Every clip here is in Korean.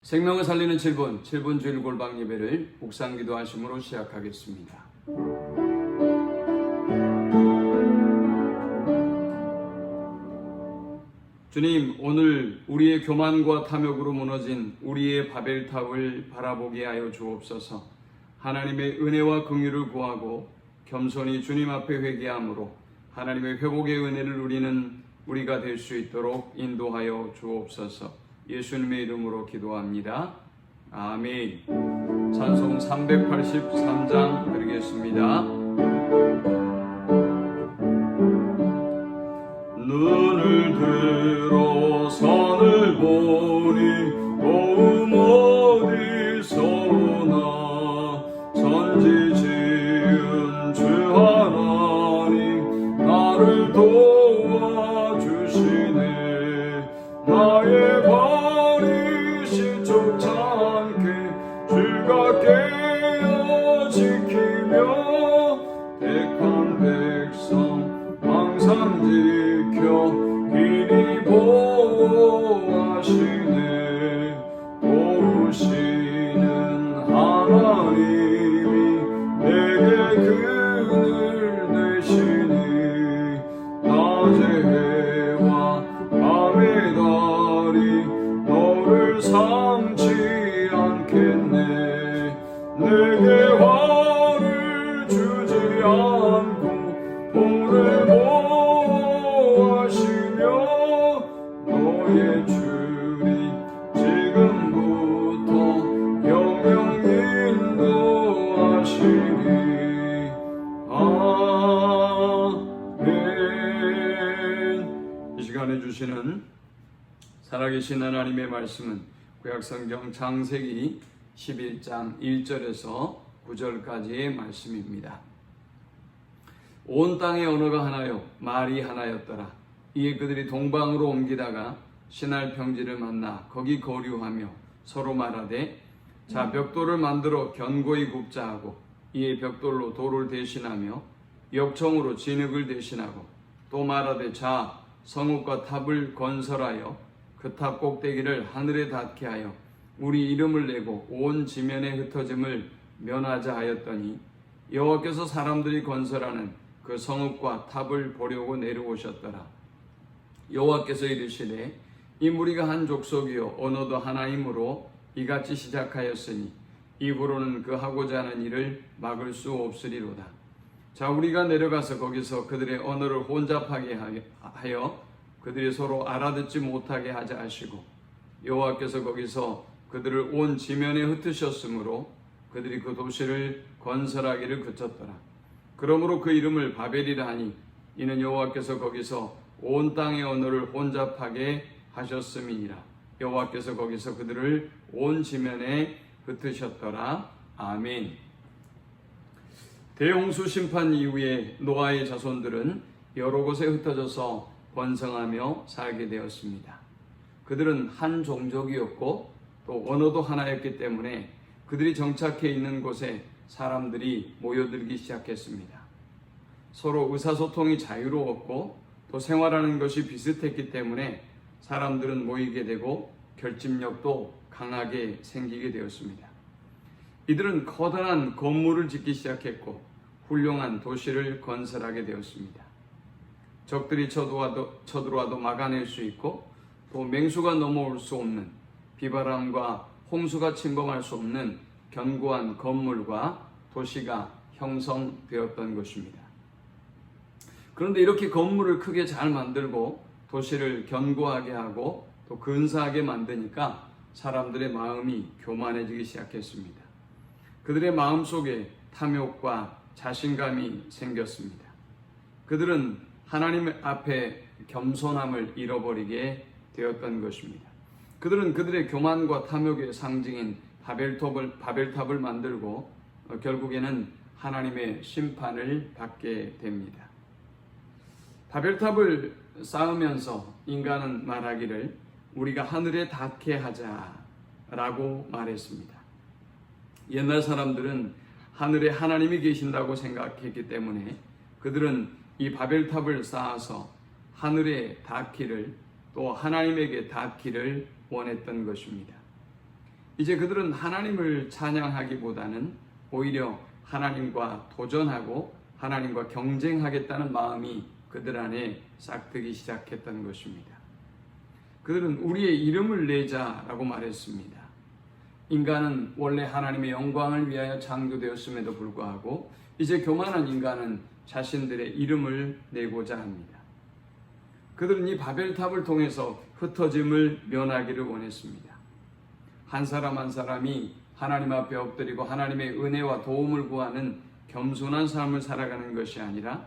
생명을 살리는 7분 주일 골방 예배를 묵상 기도하심으로 시작하겠습니다. 주님, 오늘 우리의 교만과 탐욕으로 무너진 우리의 바벨탑을 바라보게 하여 주옵소서. 하나님의 은혜와 긍휼을 구하고 겸손히 주님 앞에 회개함으로 하나님의 회복의 은혜를 누리는 우리가 될 수 있도록 인도하여 주옵소서. 예수님의 이름으로 기도합니다. 아멘. 찬송 383장 드리겠습니다. 눈을 들어 산을 보니 도움 어디서 오나. 천지 지은 주 하나님 나를 도와주시네. 나의 발이 시족치 않게 주가 깨어 지키며 택한 백성 항상 지켜 길이 보호하시네. 도우시는 하나님이 내게 그늘 되시니. 낮의 해와 밤의 달이 너를 삼지 않겠네. 내게 화를 주지 않고 너를 보호하시며 너의 줄이 지금부터 영영 인도하시리. 아멘. 이 시간에 주시는 살아계신 하나님의 말씀은 구약성경 창세기 11장 1절에서 9절까지의 말씀입니다. 온 땅의 언어가 하나요 말이 하나였더라. 이에 그들이 동방으로 옮기다가 신할 평지를 만나 거기 거류하며 서로 말하되 자 벽돌을 만들어 견고히 굽자 하고 이에 벽돌로 돌을 대신하며 역청으로 진흙을 대신하고 또 말하되 자 성읍과 탑을 건설하여 그 탑 꼭대기를 하늘에 닿게 하여 우리 이름을 내고 온 지면에 흩어짐을 면하자 하였더니 여호와께서 사람들이 건설하는 그 성읍과 탑을 보려고 내려오셨더라. 여호와께서 이르시되 이 무리가 한 족속이요 언어도 하나이므로 이같이 시작하였으니 입으로는 그 하고자 하는 일을 막을 수 없으리로다. 자 우리가 내려가서 거기서 그들의 언어를 혼잡하게 하여 그들이 서로 알아듣지 못하게 하자 하시고 여호와께서 거기서 그들을 온 지면에 흩으셨으므로 그들이 그 도시를 건설하기를 그쳤더라. 그러므로 그 이름을 바벨이라 하니 이는 여호와께서 거기서 온 땅의 언어를 혼잡하게 하셨음이니라. 여호와께서 거기서 그들을 온 지면에 흩으셨더라. 아멘. 대홍수 심판 이후에 노아의 자손들은 여러 곳에 흩어져서 번성하며 살게 되었습니다. 그들은 한 종족이었고 또 언어도 하나였기 때문에 그들이 정착해 있는 곳에 사람들이 모여들기 시작했습니다. 서로 의사소통이 자유로웠고 또 생활하는 것이 비슷했기 때문에 사람들은 모이게 되고 결집력도 강하게 생기게 되었습니다. 이들은 커다란 건물을 짓기 시작했고 훌륭한 도시를 건설하게 되었습니다. 적들이 쳐들어와도 막아낼 수 있고 또 맹수가 넘어올 수 없는 비바람과 홍수가 침범할 수 없는 견고한 건물과 도시가 형성되었던 것입니다. 그런데 이렇게 건물을 크게 잘 만들고 도시를 견고하게 하고 또 근사하게 만드니까 사람들의 마음이 교만해지기 시작했습니다. 그들의 마음 속에 탐욕과 자신감이 생겼습니다. 그들은 하나님 앞에 겸손함을 잃어버리게 되었던 것입니다. 그들은 그들의 교만과 탐욕의 상징인 바벨탑을 만들고 결국에는 하나님의 심판을 받게 됩니다. 바벨탑을 쌓으면서 인간은 말하기를 우리가 하늘에 닿게 하자라고 말했습니다. 옛날 사람들은 하늘에 하나님이 계신다고 생각했기 때문에 그들은 이 바벨탑을 쌓아서 하늘에 닿기를 또 하나님에게 닿기를 원했던 것입니다. 이제 그들은 하나님을 찬양하기보다는 오히려 하나님과 도전하고 하나님과 경쟁하겠다는 마음이 그들 안에 싹트기 시작했던 것입니다. 그들은 우리의 이름을 내자라고 말했습니다. 인간은 원래 하나님의 영광을 위하여 창조되었음에도 불구하고 이제 교만한 인간은 자신들의 이름을 내고자 합니다. 그들은 이 바벨탑을 통해서 흩어짐을 면하기를 원했습니다. 한 사람 한 사람이 하나님 앞에 엎드리고 하나님의 은혜와 도움을 구하는 겸손한 삶을 살아가는 것이 아니라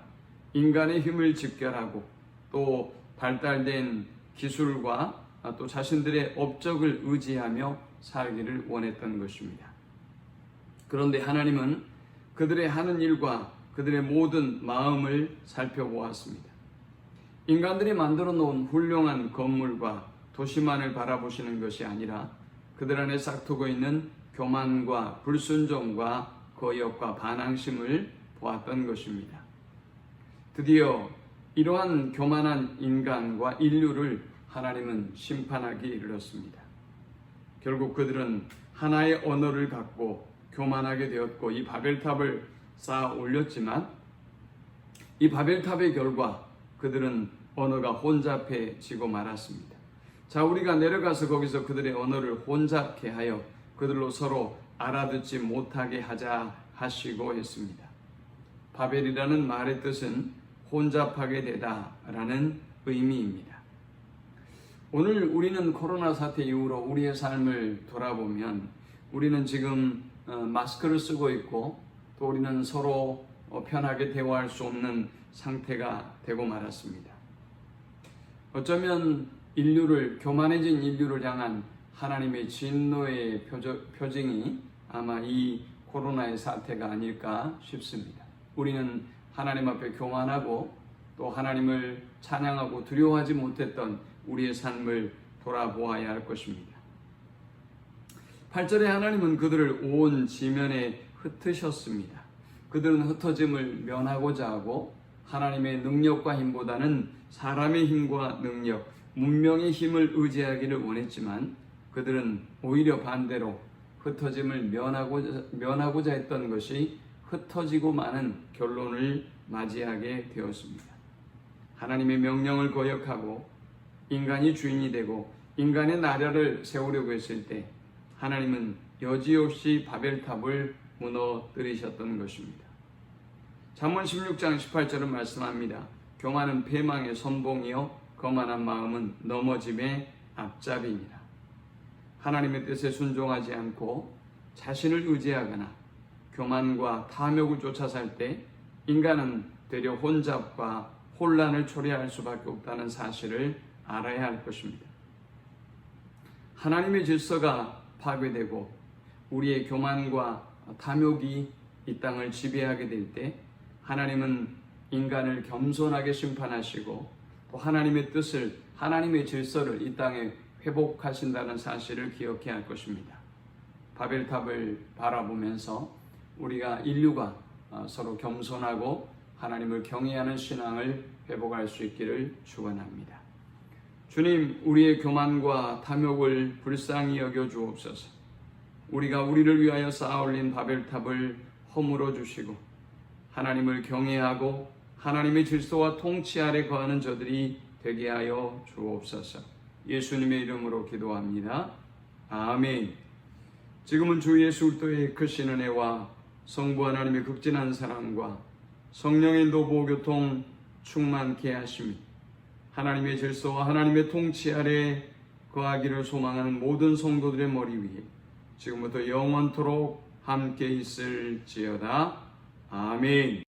인간의 힘을 집결하고 또 발달된 기술과 또 자신들의 업적을 의지하며 살기를 원했던 것입니다. 그런데 하나님은 그들의 하는 일과 그들의 모든 마음을 살펴보았습니다. 인간들이 만들어 놓은 훌륭한 건물과 도시만을 바라보시는 것이 아니라 그들 안에 싹트고 있는 교만과 불순종과 거역과 반항심을 보았던 것입니다. 드디어 이러한 교만한 인간과 인류를 하나님은 심판하기 이르렀습니다. 결국 그들은 하나의 언어를 갖고 교만하게 되었고 이 바벨탑을 쌓아 올렸지만 이 바벨탑의 결과 그들은 언어가 혼잡해지고 말았습니다. 자, 우리가 내려가서 거기서 그들의 언어를 혼잡케 하여 그들로 서로 알아듣지 못하게 하자 하시고 했습니다. 바벨이라는 말의 뜻은 혼잡하게 되다라는 의미입니다. 오늘 우리는 코로나 사태 이후로 우리의 삶을 돌아보면 우리는 지금 마스크를 쓰고 있고 또 우리는 서로 편하게 대화할 수 없는 상태가 되고 말았습니다. 어쩌면 교만해진 인류를 향한 하나님의 진노의 표징이 아마 이 코로나의 사태가 아닐까 싶습니다. 우리는 하나님 앞에 교만하고 또 하나님을 찬양하고 두려워하지 못했던 우리의 삶을 돌아보아야 할 것입니다. 8절에 하나님은 그들을 온 지면에 흩으셨습니다. 그들은 흩어짐을 면하고자 하고 하나님의 능력과 힘보다는 사람의 힘과 능력, 문명의 힘을 의지하기를 원했지만 그들은 오히려 반대로 흩어짐을 면하고자 했던 것이 흩어지고 마는 결론을 맞이하게 되었습니다. 하나님의 명령을 거역하고 인간이 주인이 되고 인간의 나라를 세우려고 했을 때 하나님은 여지없이 바벨탑을 무너뜨리셨던 것입니다. 잠언 16장 18절은 말씀합니다. 교만은 패망의 선봉이요 거만한 마음은 넘어짐의 앞잡이니라. 하나님의 뜻에 순종하지 않고 자신을 의지하거나 교만과 탐욕을 쫓아 살 때 인간은 되려 혼잡과 혼란을 초래할 수밖에 없다는 사실을 알아야 할 것입니다. 하나님의 질서가 파괴되고 우리의 교만과 탐욕이 이 땅을 지배하게 될 때 하나님은 인간을 겸손하게 심판하시고 또 하나님의 뜻을, 하나님의 질서를 이 땅에 회복하신다는 사실을 기억해야 할 것입니다. 바벨탑을 바라보면서 우리가 인류가 서로 겸손하고 하나님을 경외하는 신앙을 회복할 수 있기를 축원합니다. 주님, 우리의 교만과 탐욕을 불쌍히 여겨 주옵소서. 우리가 우리를 위하여 쌓아올린 바벨탑을 허물어 주시고 하나님을 경외하고 하나님의 질서와 통치 아래 거하는 저들이 되게 하여 주옵소서. 예수님의 이름으로 기도합니다. 아멘. 지금은 주 예수 그리스도의 크신 은혜와 성부 하나님의 극진한 사랑과 성령의 노보 교통 충만케 하심이 하나님의 질서와 하나님의 통치 아래 거하기를 소망하는 모든 성도들의 머리 위에 지금부터 영원토록 함께 있을지어다. 아멘.